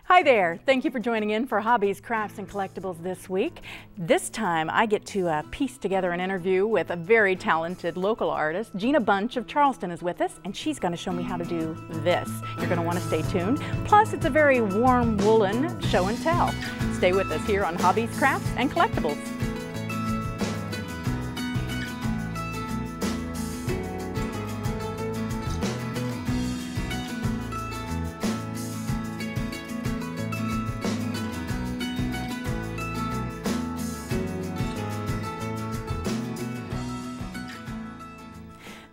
Hi there, thank you for joining in for Hobbies, Crafts, and Collectibles this week. This time I get to piece together an interview with a very talented local artist. Gena Bunch of Charleston is with us, and she's going to show me how to do this. You're going to want to stay tuned. Plus, it's a very warm woolen show and tell. Stay with us here on Hobbies, Crafts, and Collectibles.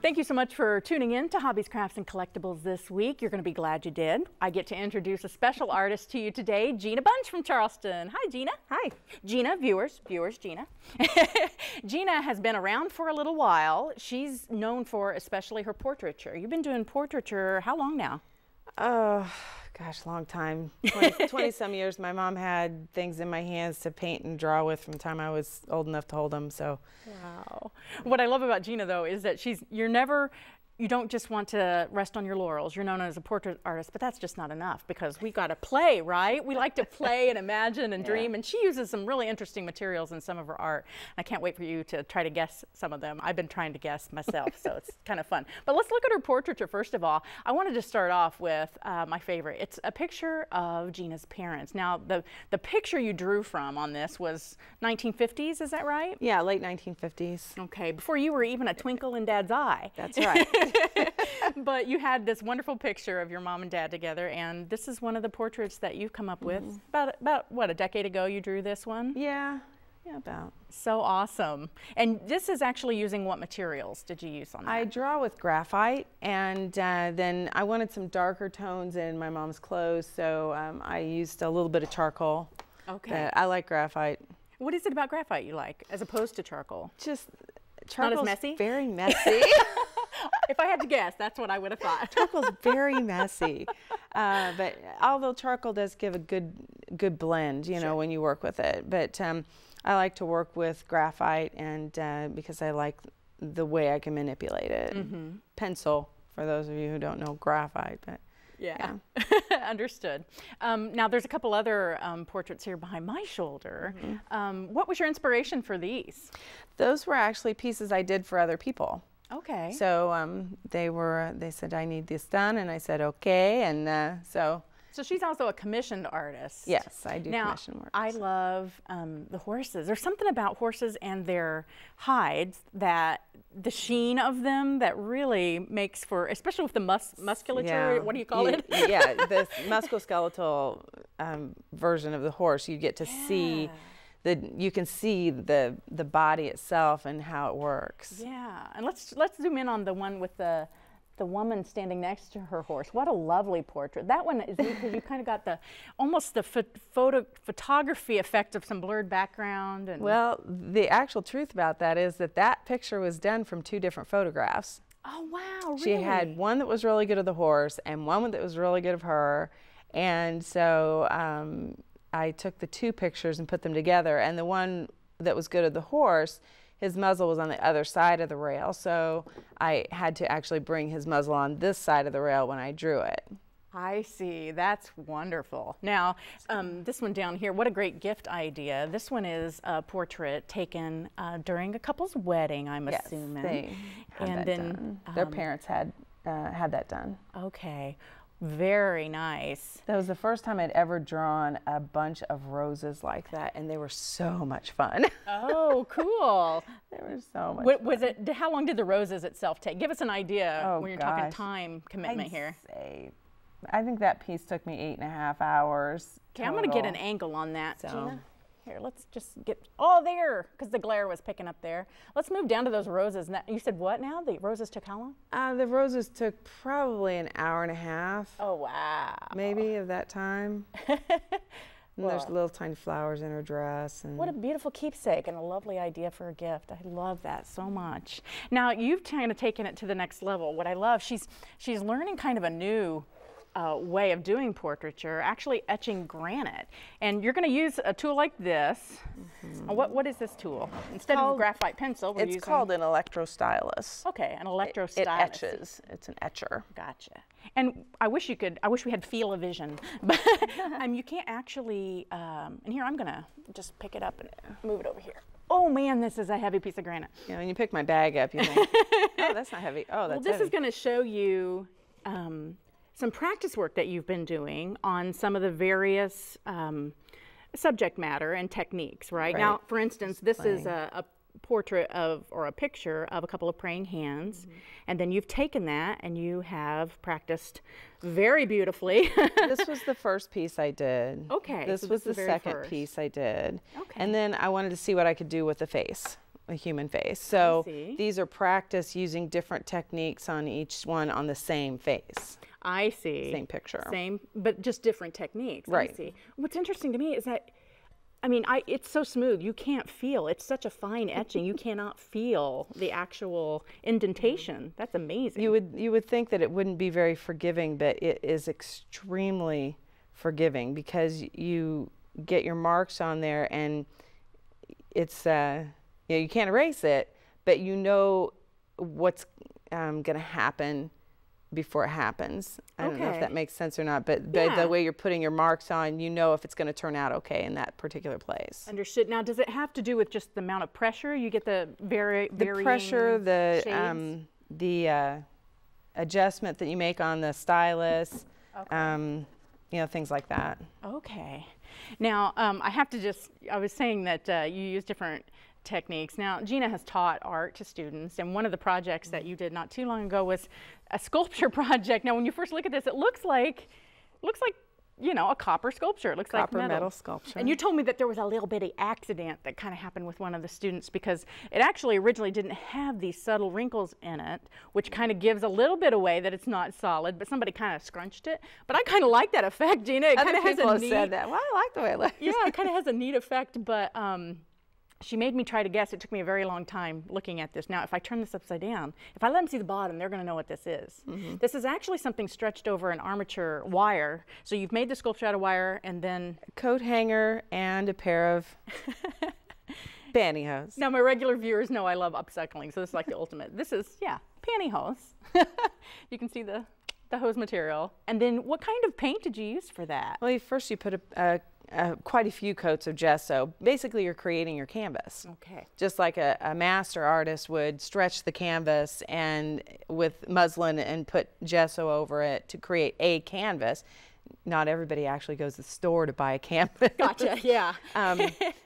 Thank you so much for tuning in to Hobbies, Crafts, and Collectibles this week. You're going to be glad you did. I get to introduce a special artist to you today, Gena Bunch from Charleston. Hi, Gena. Hi. Gena, viewers, Gena. Gena has been around for a little while. She's known for especially her portraiture. You've been doing portraiture how long now? Oh, gosh, long time. 20 some years. My mom had things in my hands to paint and draw with from the time I was old enough to hold them. So, wow. What I love about Gena though is that you don't just want to rest on your laurels. You're known as a portrait artist, but that's just not enough because we got to play, right? We like to play and imagine and dream, and she uses some really interesting materials in some of her art. I can't wait for you to try to guess some of them. I've been trying to guess myself, so it's kind of fun. But let's look at her portraiture first of all. I wanted to start off with my favorite. It's a picture of Gena's parents. Now, the picture you drew from on this was 1950s, is that right? Yeah, late 1950s. Okay, before you were even a twinkle in Dad's eye. That's right. But you had this wonderful picture of your mom and dad together, and this is one of the portraits that you've come up with. About what, a decade ago you drew this one? Yeah, about. So awesome. And this is actually using what materials did you use on that? I draw with graphite, and then I wanted some darker tones in my mom's clothes, so I used a little bit of charcoal. Okay. I like graphite. What is it about graphite you like, as opposed to charcoal? Just charcoal's not as messy? Very messy. If I had to guess, that's what I would have thought. Charcoal's very messy, but although charcoal does give a good blend, you know, when you work with it. But I like to work with graphite, and because I like the way I can manipulate it. Pencil, for those of you who don't know graphite, but yeah. Understood. Now there's a couple other portraits here behind my shoulder. What was your inspiration for these? Those were actually pieces I did for other people. Okay. So they said, I need this done, and I said, okay, and so. So she's also a commissioned artist. Yes, I do commission work. I love the horses. There's something about horses and their hides, that the sheen of them, that really makes for, especially with the musculature, what do you call it? Yeah, the musculoskeletal version of the horse, you get to see. You can see the body itself and how it works. Yeah, and let's zoom in on the one with the woman standing next to her horse. What a lovely portrait. That one is neat because you kind of got almost the photography effect of some blurred background. And well, the actual truth about that is that picture was done from 2 different photographs. Oh wow, really? She had one that was really good of the horse and one that was really good of her, and so I took the 2 pictures and put them together, and the one that was good of the horse, his muzzle was on the other side of the rail, so I had to actually bring his muzzle on this side of the rail when I drew it. I see. That's wonderful. Now, this one down here, what a great gift idea. This one is a portrait taken during a couple's wedding, I'm assuming. They had that done. Their parents had that done. Okay. Very nice. That was the first time I'd ever drawn a bunch of roses like that, and they were so much fun. Oh, cool. They were so much fun. How long did the roses itself take? Give us an idea when you're talking time commitment here. I think that piece took me 8.5 hours. Okay, I'm going to get an angle on that, Gena. Here, let's just get, there, because the glare was picking up there. Let's move down to those roses. Now, you said what now? The roses took how long? The roses took probably an hour and a half. Oh, wow. Maybe of that time. And there's little tiny flowers in her dress. And what a beautiful keepsake and a lovely idea for a gift. I love that so much. Now, you've kind of taken it to the next level. What I love, she's learning kind of a new way of doing portraiture, actually etching granite. And you're going to use a tool like this. What is this tool? Instead of a graphite pencil, we're using... It's called an electrostylus. Okay, an electrostylus. It etches. It's an etcher. Gotcha. And I wish we had feel-o-vision, but you can't actually, and here I'm going to just pick it up and move it over here. Oh man, this is a heavy piece of granite. Yeah, when you pick my bag up, you think, oh, that's not heavy. Oh, that's Well, this heavy. is going to show you some practice work that you've been doing on some of the various subject matter and techniques, right? Now, for instance, this is a portrait of, or a picture of a couple of praying hands, and then you've taken that and you have practiced very beautifully. This was the first piece I did. Okay. This was the second piece I did. Okay. And then I wanted to see what I could do with the face, a human face. So these are practice using different techniques on each one on the same face. I see. Same picture. Same, but just different techniques. Right. I see. What's interesting to me is that, I mean, it's so smooth. You can't feel. It's such a fine etching. You cannot feel the actual indentation. That's amazing. You would think that it wouldn't be very forgiving, but it is extremely forgiving because you get your marks on there, and it's you can't erase it, but you know what's going to happen before it happens. I don't know if that makes sense or not, but the way you're putting your marks on, you know if it's going to turn out okay in that particular place. Understood. Now, does it have to do with just the amount of pressure? You get the the pressure, the adjustment that you make on the stylus, you know, things like that. Okay. Now, I have to I was saying that you use different techniques. Now, Gena has taught art to students, and one of the projects that you did not too long ago was a sculpture project. Now, when you first look at this, it looks like, you know, a copper sculpture. It looks like metal sculpture. And you told me that there was a little bitty accident that kind of happened with one of the students because it actually originally didn't have these subtle wrinkles in it, which kind of gives a little bit away that it's not solid, but somebody kind of scrunched it. But I kind of like that effect, Gena. It kind of has a neat... said that. Well, I like the way it looks. Yeah, it kind of has a neat effect, but she made me try to guess. It took me a very long time looking at this. Now, if I turn this upside down, if I let them see the bottom, they're going to know what this is. This is actually something stretched over an armature wire. So you've made the sculpture out of wire and then... A coat hanger and a pair of pantyhose. Now, my regular viewers know I love upcycling, so this is like the ultimate. This is, pantyhose. You can see the hose material. And then what kind of paint did you use for that? Well, first you put quite a few coats of gesso. Basically, you're creating your canvas. Okay. Just like a master artist would stretch the canvas and with muslin and put gesso over it to create a canvas. Not everybody actually goes to the store to buy a canvas. Gotcha, yeah.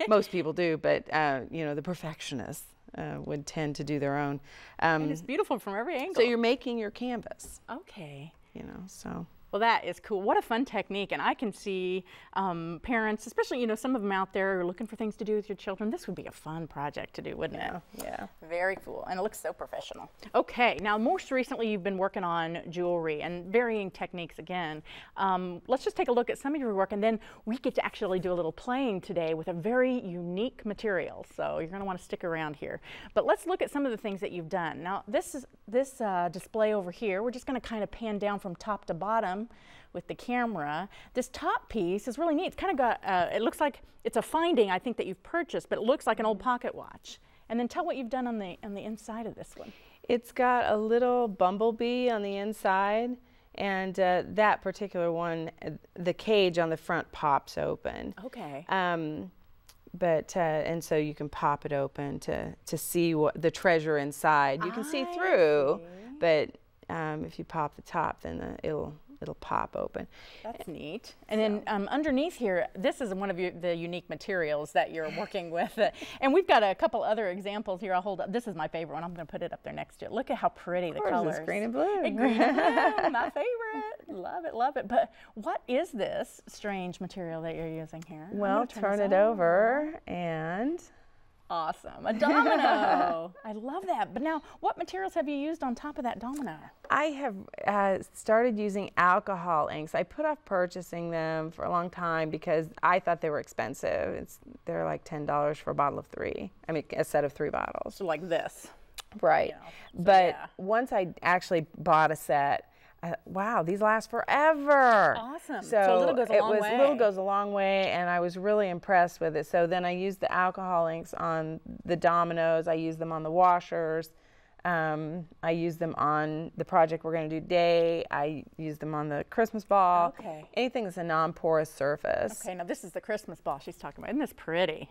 Most people do, but you know, the perfectionists would tend to do their own. And it's beautiful from every angle. So you're making your canvas. Okay. You know, so. Well, that is cool. What a fun technique. And I can see parents, especially, you know, some of them out there are looking for things to do with your children. This would be a fun project to do, wouldn't it? Yeah. Very cool. And it looks so professional. Okay. Now, most recently, you've been working on jewelry and varying techniques again. Let's just take a look at some of your work, and then we get to actually do a little playing today with a very unique material. So you're going to want to stick around here. But let's look at some of the things that you've done. Now, this display over here, we're just going to kind of pan down from top to bottom with the camera. This top piece is really neat. It's kind of got, it looks like it's a finding, I think, that you've purchased, but it looks like an old pocket watch. And then tell what you've done on the inside of this one. It's got a little bumblebee on the inside, and that particular one, the cage on the front pops open. Okay. But and so you can pop it open to see what the treasure inside. You can see through, but if you pop the top, then it'll pop open. That's neat. And then underneath here, this is one of the unique materials that you're working with. And we've got a couple other examples here. I'll hold up. This is my favorite one. I'm going to put it up there next to it. Look at how pretty the colors. It's green and blue. And green and blue, my favorite. Love it, love it. But what is this strange material that you're using here? Well, turn it over and... Awesome. A domino. I love that. But now, what materials have you used on top of that domino? I have started using alcohol inks. I put off purchasing them for a long time because I thought they were expensive. They're like $10 for a bottle of 3. I mean, a set of 3 bottles. So like this. Right. Yeah. So, but once I actually bought a set, wow, these last forever. Awesome. So a little goes a long way. Little goes a long way, and I was really impressed with it. So then I used the alcohol inks on the dominoes. I used them on the washers. I used them on the project we're going to do today. I used them on the Christmas ball. Okay. Anything that's a non-porous surface. Okay, now this is the Christmas ball she's talking about. Isn't this pretty?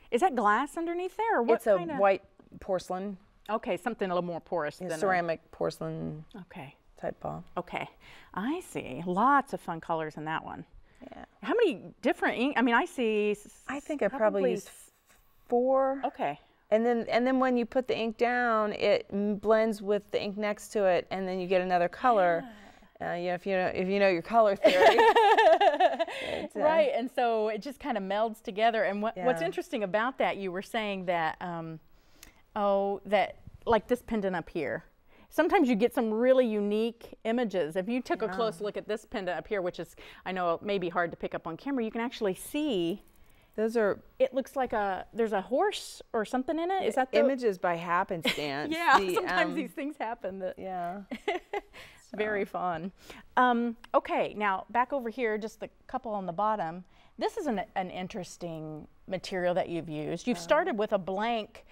Is that glass underneath there, or what It's a white porcelain. Okay, something a little more porous than ceramic porcelain. Okay. Type ball. Okay, I see. Lots of fun colors in that one. Yeah. How many different ink? I mean, I see. I think I probably used 4. Okay. And then when you put the ink down, it blends with the ink next to it, and then you get another color. Yeah. If you know your color theory. Right, and so it just kind of melds together. And what's interesting about that, you were saying that, that like this pendant up here. Sometimes you get some really unique images. If you took a close look at this pendant up here, which is, I know, maybe hard to pick up on camera, you can actually see. Those are. It looks like there's a horse or something in it. Is that the images by happenstance? Yeah, sometimes these things happen. Very fun. Okay, now back over here, just the couple on the bottom. This is an interesting material that you've used. You've started with a blank.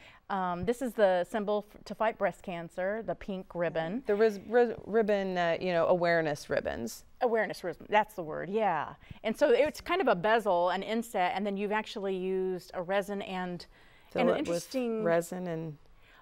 This is the symbol to fight breast cancer, the pink ribbon. The ribbon, awareness ribbons. Awareness ribbon, that's the word, yeah. And so it's kind of a bezel, an inset, and then you've actually used a resin and an interesting resin and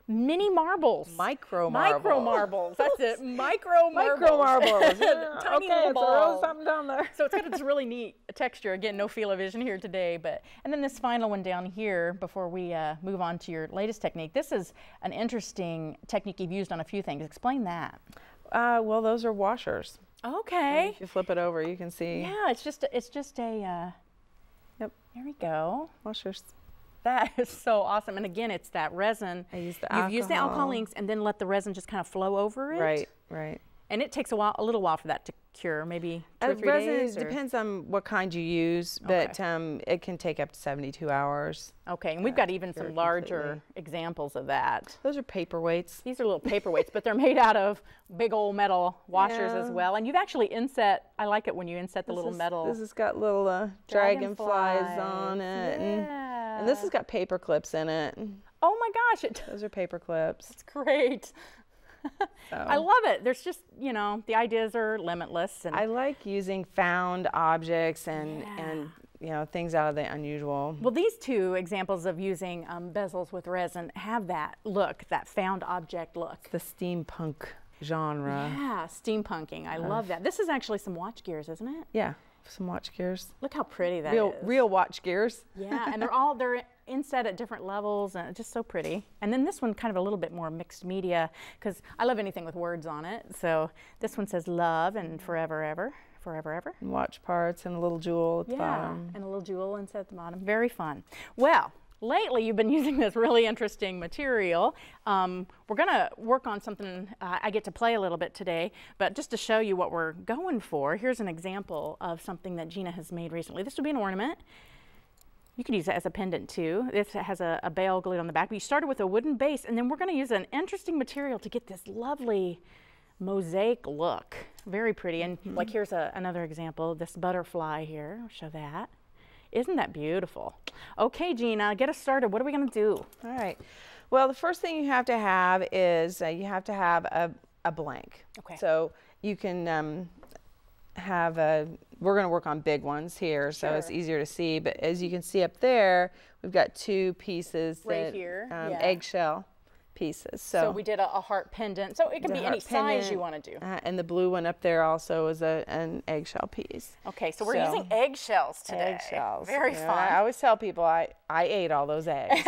mini marbles. Micro marbles. That's it. Micro marbles. Tiny little balls. Something down there. So it's got this really neat texture. Again, no field of vision here today, and then this final one down here before we move on to your latest technique. This is an interesting technique you've used on a few things. Explain that. Well, those are washers. Okay. If you flip it over, you can see. Yeah, it's just a. Yep. There we go. Washers. That is so awesome. And again, it's that resin. I use the alcohol. You've used the alcohol inks and then let the resin just kind of flow over it. Right. And it takes a little while for that to cure, maybe 2 or 3 days? Resin depends on what kind you use, but it can take up to 72 hours. Okay, and we've got even some larger examples of that. Those are paperweights. These are little paperweights, but they're made out of big old metal washers as well. And you've actually inset, I like it when you inset the little metal. This has got little dragonflies on it. And this has got paper clips in it. Oh my gosh. Those are paper clips. It's great. I love it. There's just, the ideas are limitless. And I like using found objects and things out of the unusual. Well, these two examples of using bezels with resin have that look, that found object look. The steampunk genre. Yeah, steampunking. I love that. This is actually some watch gears, isn't it? Yeah, some watch gears. Look how pretty that is. Real watch gears. Yeah, and they're inset at different levels, and it's just so pretty. And then this one kind of a little bit more mixed media, because I love anything with words on it. So this one says love and forever ever. Forever ever. And watch parts and a little jewel at the bottom. And a little jewel inset at the bottom. Very fun. Well, lately you've been using this really interesting material. We're going to work on something I get to play a little bit today, but just to show you what we're going for, here's an example of something that Gena has made recently. This would be an ornament. You could use it as a pendant too. This has a bell glued on the back, but you started with a wooden base, and then we're going to use an interesting material to get this lovely mosaic look. Very pretty. And like here's another example, this butterfly here. I'll show that. Isn't that beautiful? Okay, Gena, get us started. What are we going to do? All right. Well, the first thing you have to have is you have to have a blank. Okay. So you can we're going to work on big ones here, so it's easier to see. But as you can see up there, we've got 2 pieces right here, eggshell pieces. So we did a heart pendant. So it can be any size you want to do. And the blue one up there also is an eggshell piece. Okay, so we're using eggshells today. Eggshells. Very fun. I always tell people I ate all those eggs.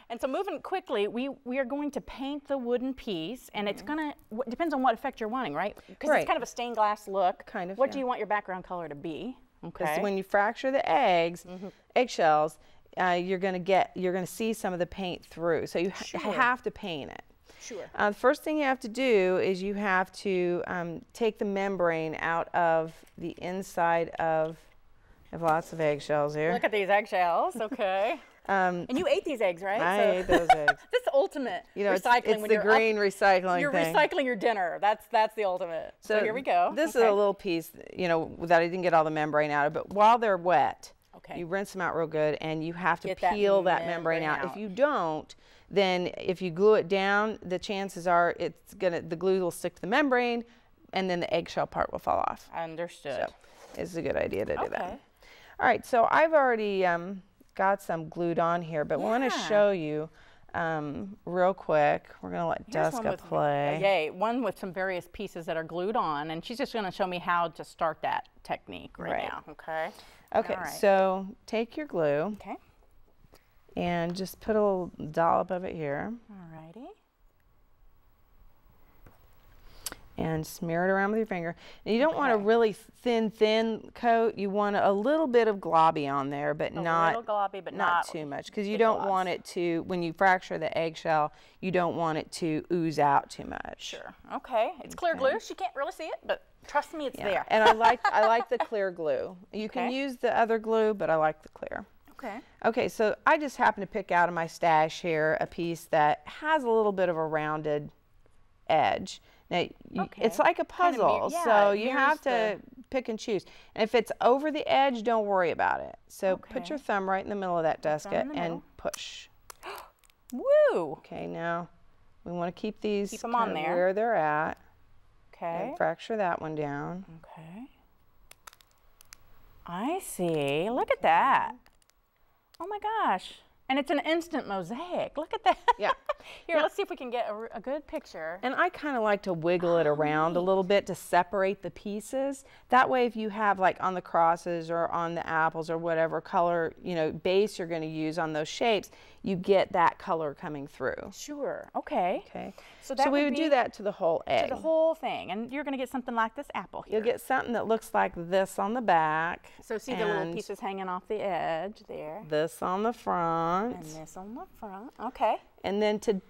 And so moving quickly, we are going to paint the wooden piece, and it's going to, depends on what effect you're wanting, right? Because it's kind of a stained glass look. Kind of. What do you want your background color to be? Okay. Because when you fracture the eggshells, you're going to see some of the paint through. So you have to paint it. Sure. The first thing you have to do is you have to take the membrane out of the inside of. I have lots of eggshells here. Look at these eggshells. Okay. And you ate these eggs, right? I ate those eggs. This is ultimate recycling. It's the green recycling You're thing. recycling your dinner. That's the ultimate. So here we go. This is a little piece, you know, that I didn't get all the membrane out of, but while they're wet, you rinse them out real good, and you have to peel that membrane out. If you don't, then if you glue it down, the chances are the glue will stick to the membrane, and then the eggshell part will fall off. Understood. So it's a good idea to do that. All right, so I've already got some glued on here, but we want to show you real quick. We're going to let Duska play. Yay, one with some various pieces that are glued on, and she's just going to show me how to start that technique right now. Okay. Okay, so take your glue. Okay. And just put a little dollop of it here. Alrighty. And smear it around with your finger. And you don't want a really thin coat. You want a little bit of globby on there, but not too much, because you don't want it to, when you fracture the eggshell, you don't want it to ooze out too much. Sure. Okay. It's clear glue. She can't really see it, but trust me, it's there. And I like the clear glue. You can use the other glue, but I like the clear. Okay. Okay, so I just happen to pick out of my stash here a piece that has a little bit of a rounded edge. Now, it's like a puzzle, so you have to pick and choose. And if it's over the edge, don't worry about it. So put your thumb right in the middle of that, Duska, and push. Woo! Okay, now we want to keep these them on there where they're at. Okay. And fracture that one down. Okay. I see. Look at that. Oh my gosh. And it's an instant mosaic. Look at that. Yeah. Here, let's see if we can get a good picture. And I kind of like to wiggle it around a little bit to separate the pieces. That way, if you have like on the crosses or on the apples or whatever color, you know, base you're going to use on those shapes, you get that color coming through. Sure. Okay. Okay. So we would do that to the whole egg. To the whole thing. And you're going to get something like this apple here. You'll get something that looks like this on the back. So see the little pieces hanging off the edge there. This on the front. And this on the front. Okay. And then to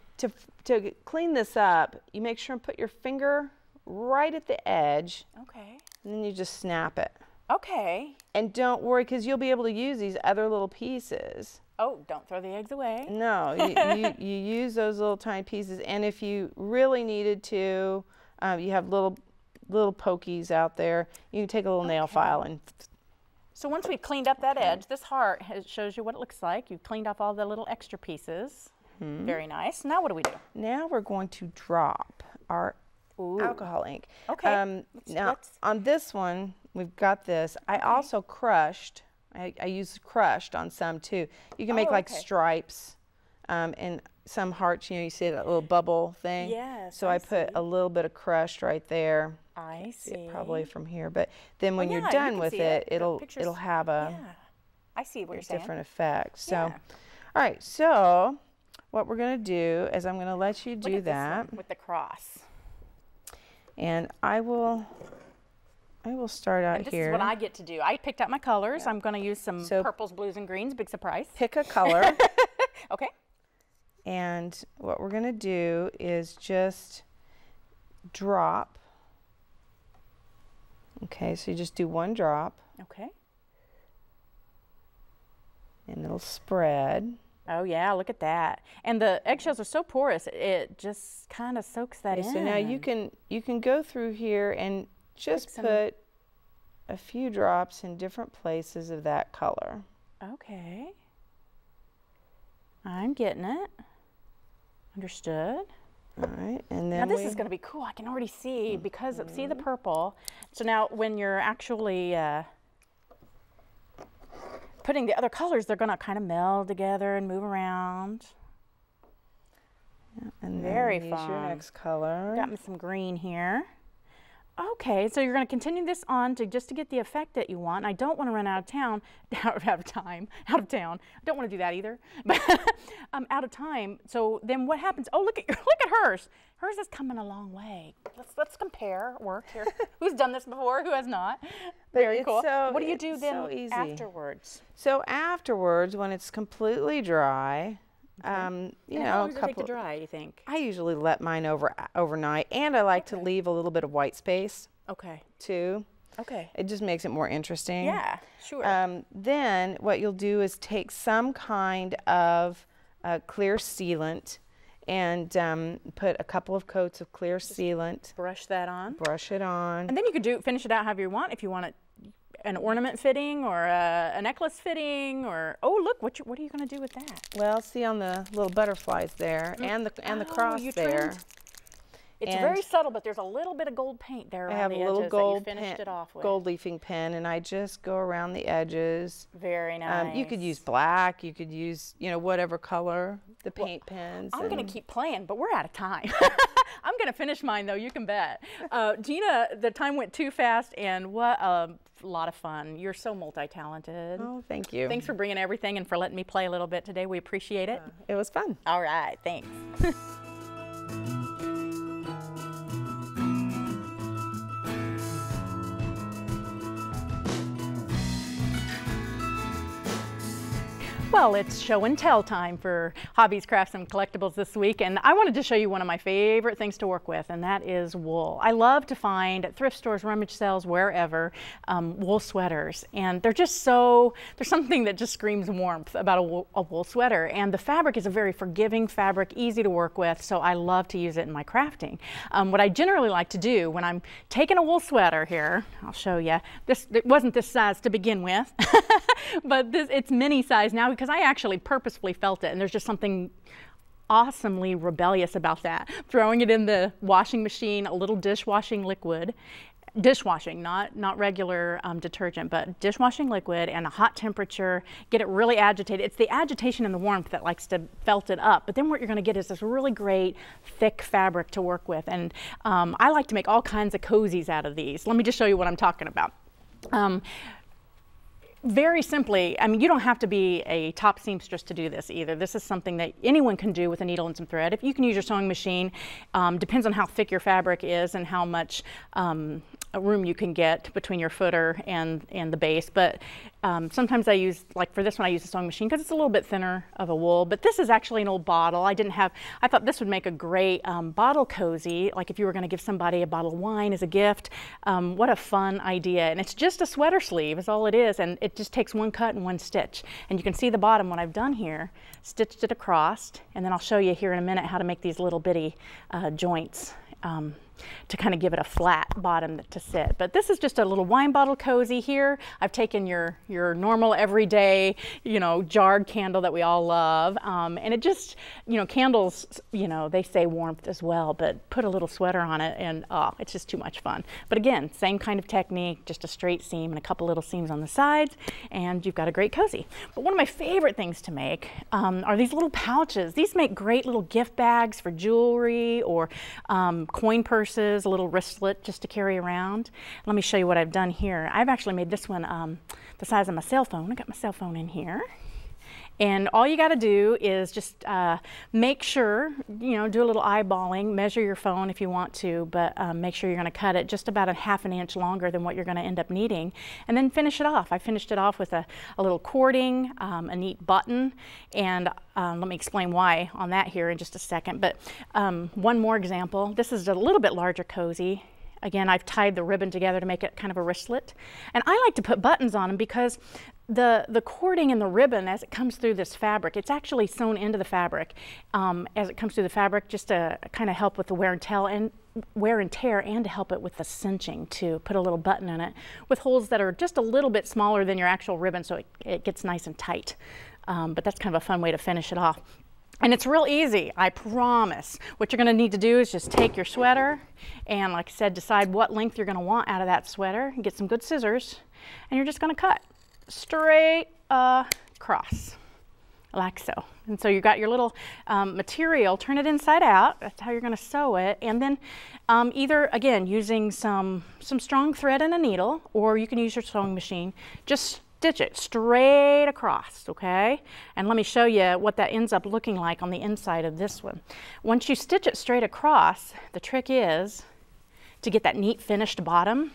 clean this up, you make sure and put your finger right at the edge. Okay. And then you just snap it. Okay. And don't worry, because you'll be able to use these other little pieces. Oh, don't throw the eggs away. No, you use those little tiny pieces. And if you really needed to, you have little pokies out there, you can take a little nail file and... So once we've cleaned up that edge, this heart shows you what it looks like. You've cleaned off all the little extra pieces. Very nice. Now what do we do? Now we're going to drop our alcohol ink. Okay. Now on this one, we've got this. I also crushed. I used crushed on some too. You can make like stripes and some hearts. You know, you see that little bubble thing. Yes. So I put a little bit of crushed right there. I see. It probably from here, but then when you're done with it, it'll have a I see what you're saying. Different effect. So, all right. So what we're going to do is I'm going to let you do that with the cross. And I will start out this here. This is what I get to do. I picked out my colors. I'm going to use some purples, blues, and greens. Big surprise. Pick a color. Okay. And what we're going to do is just drop. Okay, so you just do one drop. Okay. And it'll spread. Oh yeah, look at that. And the eggshells are so porous, it just kind of soaks that in. So now you can go through here and just put a few drops in different places of that color. Okay. I'm getting it. Understood. All right, and then now this is going to be cool. I can already see because see the purple. So now when you're actually putting the other colors, they're going to kind of meld together and move around. Yeah, and very then fun. Your next color. Got me some green here. Okay, so you're going to continue this on just to get the effect that you want. I don't want to run out of town, out of town. I don't want to do that either, but I'm out of time. So then what happens? Oh, look at hers. Hers is coming a long way. Let's compare work here. Who's done this before? Who has not? Very cool. What do you do then afterwards? So afterwards, when it's completely dry. You know, how long does it take to dry, you think? I usually let mine overnight, and I like to leave a little bit of white space. Okay. Too. Okay. It just makes it more interesting. Yeah, sure. Then what you'll do is take some kind of clear sealant and put a couple of coats of clear sealant. Brush that on. Brush it on. And then you could finish it out however you want. If you want it an ornament fitting or a necklace fitting, or oh look, what are you going to do with that? Well, see on the little butterflies there and the cross there. It's very subtle, but there's a little bit of gold paint there around the edges. I have a little gold leafing pen, and I just go around the edges. Very nice. You could use black. You could use, you know, whatever color, the paint pens. I'm going to keep playing, but we're out of time. I'm going to finish mine, though, you can bet. Gena, the time went too fast, and what a lot of fun. You're so multi-talented. Oh, thank you. Thanks for bringing everything and for letting me play a little bit today. We appreciate it. It was fun. All right, thanks. Well, it's show and tell time for Hobbies, Crafts, and Collectibles this week, and I wanted to show you one of my favorite things to work with, and that is wool. I love to find at thrift stores, rummage sales, wherever, wool sweaters, and they're just so, there's something that just screams warmth about a wool sweater, and the fabric is a very forgiving fabric, easy to work with, so I love to use it in my crafting. What I generally like to do when I'm taking a wool sweater here, I'll show you, it wasn't this size to begin with, but it's mini size now, because I actually purposefully felt it, and there's just something awesomely rebellious about that. Throwing it in the washing machine, a little dishwashing liquid, dishwashing, not regular detergent, but dishwashing liquid and a hot temperature, get it really agitated. It's the agitation and the warmth that likes to felt it up, but then what you're going to get is this really great thick fabric to work with, and I like to make all kinds of cozies out of these. Let me just show you what I'm talking about. Very simply, I mean, you don't have to be a top seamstress to do this either. This is something that anyone can do with a needle and some thread. If you can use your sewing machine, depends on how thick your fabric is and how much room you can get between your footer and the base. But sometimes I use, like for this one, I use a sewing machine because it's a little bit thinner of a wool. But this is actually an old bottle. I thought this would make a great bottle cozy, like if you were going to give somebody a bottle of wine as a gift. What a fun idea. And it's just a sweater sleeve is all it is. And it just takes one cut and one stitch. And you can see the bottom, what I've done here, stitched it across. And then I'll show you here in a minute how to make these little bitty joints. To kind of give it a flat bottom to sit. But this is just a little wine bottle cozy here. I've taken your normal everyday, you know, jarred candle that we all love. And it just, you know, candles, you know, they say warmth as well, but put a little sweater on it and it's just too much fun. But again, same kind of technique, just a straight seam and a couple little seams on the sides, and you've got a great cozy. But one of my favorite things to make are these little pouches. These make great little gift bags for jewelry or coin purses, a little wristlet just to carry around. Let me show you what I've done here. I've actually made this one the size of my cell phone. I got my cell phone in here. And all you got to do is just make sure, you know, do a little eyeballing, measure your phone if you want to, but make sure you're going to cut it just about a ½ an inch longer than what you're going to end up needing, and then finish it off. I finished it off with a little cording, a neat button, and let me explain why on that here in just a second. But one more example. This is a little bit larger cozy. Again, I've tied the ribbon together to make it kind of a wristlet. And I like to put buttons on them because the cording and the ribbon, as it comes through this fabric, it's actually sewn into the fabric as it comes through the fabric, just to kind of help with the wear and tear and to help it with the cinching, to put a little button in it with holes that are just a little bit smaller than your actual ribbon, so it gets nice and tight. But that's kind of a fun way to finish it off. And it's real easy, I promise. What you're going to need to do is just take your sweater and, like I said, decide what length you're going to want out of that sweater. Get some good scissors, and you're just going to cut straight across, like so. And so you got your little material, turn it inside out. That's how you're going to sew it. And then either, again, using some strong thread and a needle, or you can use your sewing machine, just stitch it straight across, okay? And let me show you what that ends up looking like on the inside of this one. Once you stitch it straight across, the trick is to get that neat finished bottom.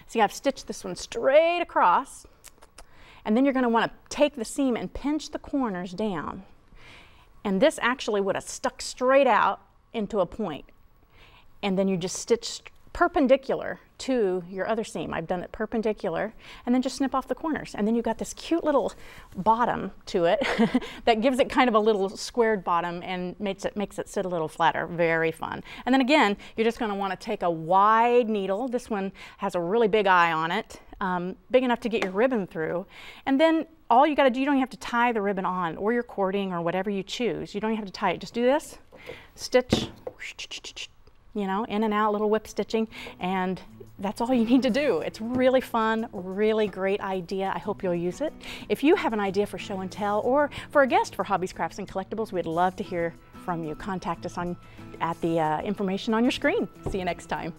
See, I've stitched this one straight across, and then you're going to want to take the seam and pinch the corners down. And this actually would have stuck straight out into a point. And then you just stitch perpendicular to your other seam. I've done it perpendicular, and then just snip off the corners. And then you've got this cute little bottom to it that gives it kind of a little squared bottom and makes it sit a little flatter. Very fun. And then again, you're just going to want to take a wide needle. This one has a really big eye on it, big enough to get your ribbon through. And then all you got to do, you don't have to tie the ribbon on, or your cording, or whatever you choose. You don't have to tie it. Just do this, stitch, you know, in and out, little whip stitching, and that's all you need to do. It's really fun, really great idea. I hope you'll use it. If you have an idea for show and tell, or for a guest for Hobbies, Crafts, and Collectibles, we'd love to hear from you. Contact us at the information on your screen. See you next time.